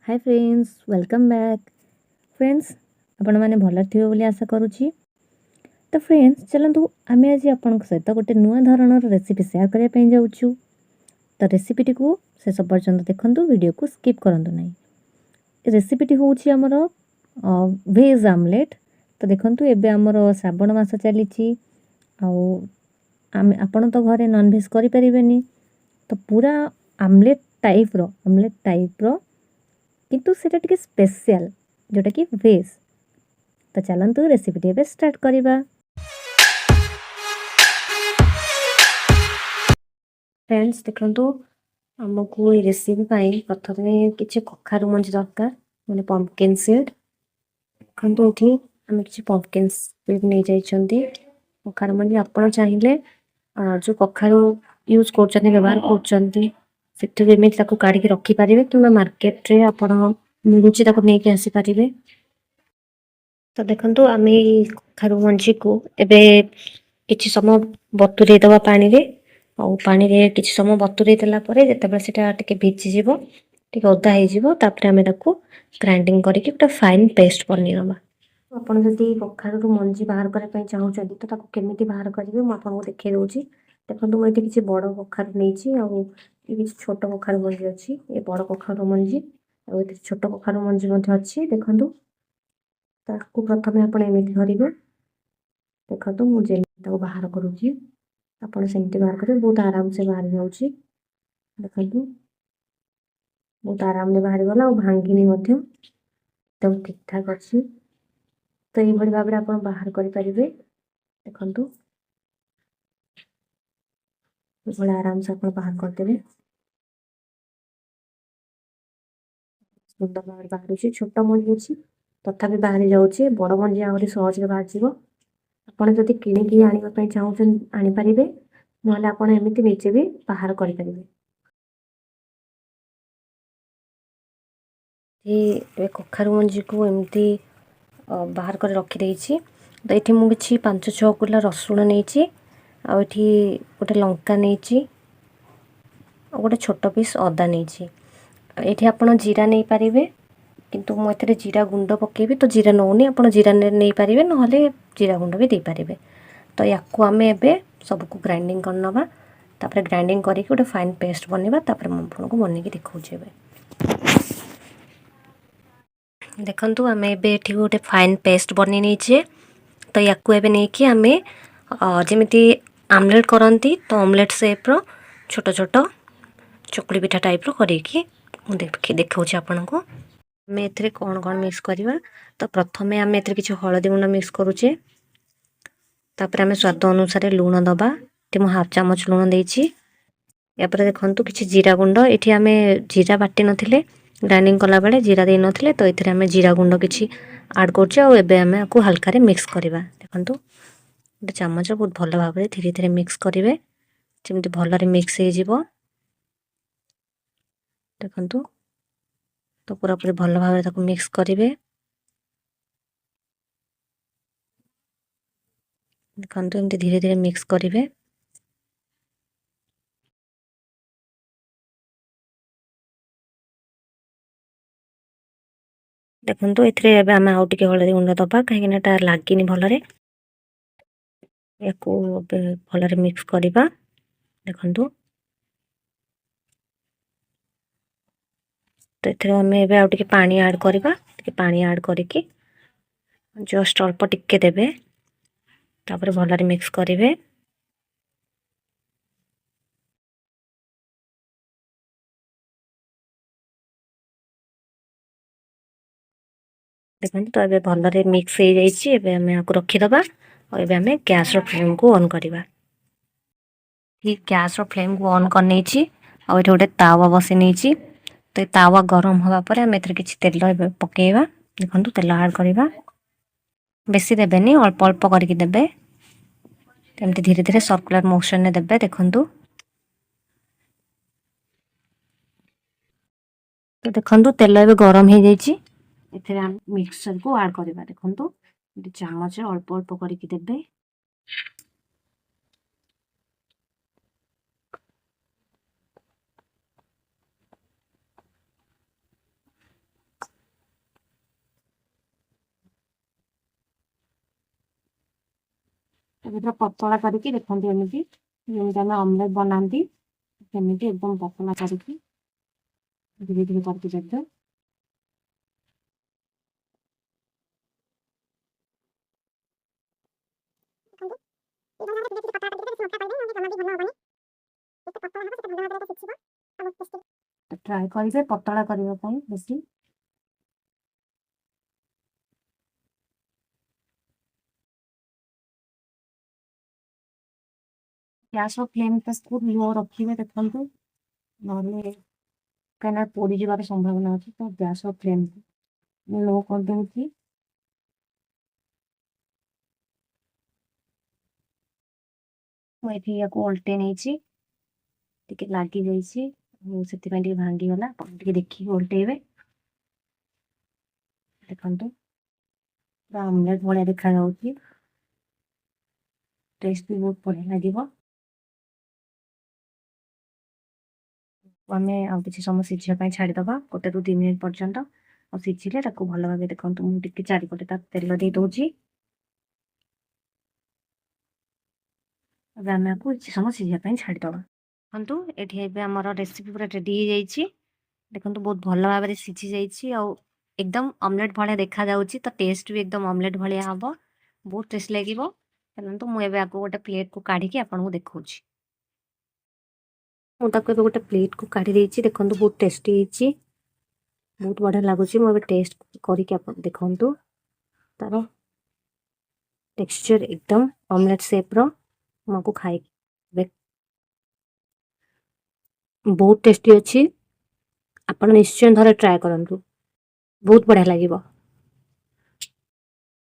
Hi friends, welcome back. Friends, आपण मैंने भल थे बोली आशा करुच्ची। तो फ्रेंड्स, चलतु आम आज आपण सहित गोटे नुआ धरणर रेसिपी सेयार करने जाऊँ। तो रेसिपीटी को शेष पर्यंत देखूँ, वीडियो को स्किप करंतु नहीं। रेसिपीटी हूँ आमर वेज आमलेट। तो देखूँ एबे आमर श्रावण मास चली आपण तो घरे नॉनवेज करें, तो पूरा आमलेट टाइप रो किंतु सेटा टिके स्पेशल जोटा कि वेज। तो चलतु रेसिपी एबे स्टार्ट करिबा। फ्रेंड्स, देखंतु हमको ये रेसिपी पाई प्रथमे किछि कखारु मंजी दरकार, माने पंपकिन सीड। देखंतु एठी हम किछि पंपकिन सीड नै जाइछंती। कखारु मंजी आपण चाहिले जो कखारु यूज करछंती, व्यवहार करछंती, सेठी एमिति ताको काढी के रखि पारिबे किबा मार्केट रे आपण मिलुछि ताको नै के आसी पारिबे। तो देखंतु आमे कखारु मंजी को एबे किछि समय बतुरै दवा पानी रे। और पानी रे किछि समय बतुरै देला परे जेतेबे सेटा टिके भिजि जिवो, टिके ओदा हे जिवो, तापरे आमे ताको ग्राइंडिंग करिके एकटा फाइन पेस्ट बनि नबा। आपण जदि कखारु मंजी बाहर करे पई चाहुचंती तो ताको केमिति बाहर करिवे म आपनको देखै दउची। देखंतु म एठी किछि बड़ कखारु नेइची और ए किछि छोट कखारु मंजी अछि। ए बड़ कखारु मंजी और एठी छोट कखारु मंजी मध्ये अछि। देखंतु ताको प्रथमे आपण एमिति करिवे। देखंतु मु जेमिति ताको बाहर करूची, आपण सेमिति बाहर करिवे, बहुत आराम से बाहर जाउची। देखंतु बहुत आराम से बाहर गला और भांगिनी मध्ये एकदम ठीक ठाक अछि। तो ये भली भाबरे आपण बाहर करि परिबे। देखंतु बड़ा आराम से आपण बाहर कर देबे। सुंदर भाबरे बाहरुची। छोट मंजी अछि तथापि बाहर जाउची। बड़ मंजी आहुरी सहज रे बाहर जिवो। आपण जदि किनिकी आनिबा पई चाहुचन आनि परिबे, नहले आपण एमिति निजे भी बाहर करि परिबे। ए कखारु मंजी को एमिति बाहर कर रखी देइछि। तो एठी मु किछि 5-6 कुला रसुण नेइछि, आ एठी गोटे लंका नेइछि, आ गोटे छोट पीस अदा नेइछि। एठी आपण जीरा नै पारिबे, किंतु मु एथरे जीरा गुंड पकेबी, तो जीरा नौनी आपण जीरा नै पारिबे, नहले जीरा गुंड भी दे पारिबे। तो याकू आमे एबे सबको ग्राइंडिंग कर नबा। तापरे ग्राइंडिंग करिके गोटे फाइन पेस्ट बनेबा। तापरे मु आपनको बनेकी देखौछि एबे। देखंतु आमे एबे एठी गोटे फाइन पेस्ट बनी नेइछे। तो याकू एबे नै कि आमे जेमिति आमलेट करंती, तो ऑमलेट शेप रो छोट छोट चकुली पिठा टाइप रो करिकी देखौछि आपनको। आमे एथरे कोन कोन मिक्स करिवा। तो प्रथमे आमे एथरे किछि हळदी गुंड मिक्स करूचे। तापरे आमे स्वाद अनुसार लूण दबा। ते मु हाफ चामच लूण देइछि। या पर देखंतु किछि जीरा गुंड, एठी आमे जीरा बाटी नथिले, ग्राइंडिंग कला बेले जीरा दे नथिले, तो एथरे आमे जीरा गुंड किछि ऐड करछे। और एबे आमे आकु हल्का रे मिक्स करिवा। देखंतु गोटे चामच बहुत भल भाबरे धीरे धीरे मिक्स करिवे, जेमिति भल रे मिक्स हे जिवो। देखंतु तो पूरा पूरी भल भाबरे ताकु मिक्स करिवे। देखंतु एमिति धीरे धीरे मिक्स करिवे। देखंतु एथरे एबे आमे आउ टिके हळदी गुंड दबा, काहे कि एटा लागिनी भल रे। याकू भल रे मिक्स करिवा। देखंतु तो एथरे आमे एबे आउ टिके पानी ऐड करिवा। टिके पानी ऐड करिके जस्ट अल्प टिके देबे। तापरे भल रे मिक्स करिवे। देखंतु तो एबे भल रे मिक्स हे जाइछि। एबे आमे आकु रखि दबा और एबे आमे गैस रो फ्लेम को ऑन करिवा। ई गैस रो फ्लेम को ऑन कर नेछि और एठे गोटे तावा बसे नेछि। तो तावा गरम हवा परे आमे एथरे किछि तेल एबे पकेइबा। देखंतु तेल ऐड करिवा। बेसी देबेनी, अल्प अल्प करके देबे। एमति धीरे धीरे सर्कुलर मोशन ने देबे। देखंतु तो देखंतु तेल एबे गरम हे जाइछि। एथरे हम मिक्सचर को ऐड करिवा। देखंतु एटी चामच अल्प अल्प करके देबे। ପୁରା ପତଳା କରିକି ଦେଖନ୍ତୁ ଏମିତି ଯେମିତି ଆମେ ଅମଲେଟ୍ ବନାନ୍ତି ସେମିତି एकदम ପତଳା କରିକି ଧୀରେ ଧୀରେ କରିକି ଦେବେ। ट्राए करेंगे पतला करने बेसी। गैस फ्लेम को लो रखिए देखो ना कहीं पोड़ी जबार संभावना अच्छे तो गैस फ्लेम लो कर दूसरी मुझे या उल्टे नहीं टिके लगी जाइए से भांगीगला टे देखिए उल्टेबे देखु पूरा ऑमलेट भाया देखा टेस्ट भी बहुत बढ़िया लगे। आमे आ किसी समय सिझा छाड़ीदबा 1 ରୁ 2 मिनिट पर्यंत और सिझिले भल भाव देखो मुझे चारिपटे तेल दे दूची आम को किसी समय सिझा छाड़ीदबा। देखु ये आमर रेसिपी पूरा रेडी हो जाइए देखो बहुत भल भाव में सिझी जाइए आ एकदम ऑमलेट भाया देखा तो टेस्ट भी एकदम ऑमलेट भाया हम बहुत टेस्ट लगे। चलते मुझे आपको गोटे प्लेट को काढ़ी आपको देखा मुझे गोटे प्लेट को काढ़ी देखो बहुत टेस्टी होती बहुत बढ़िया लगुच मुझे टेस्ट करके देखु तार टेक्सचर एकदम ऑमलेट शेप रो खाई बहुत टेस्टी अच्छी। आप निश्चय थे ट्राए करूँ बहुत बढ़िया लगे।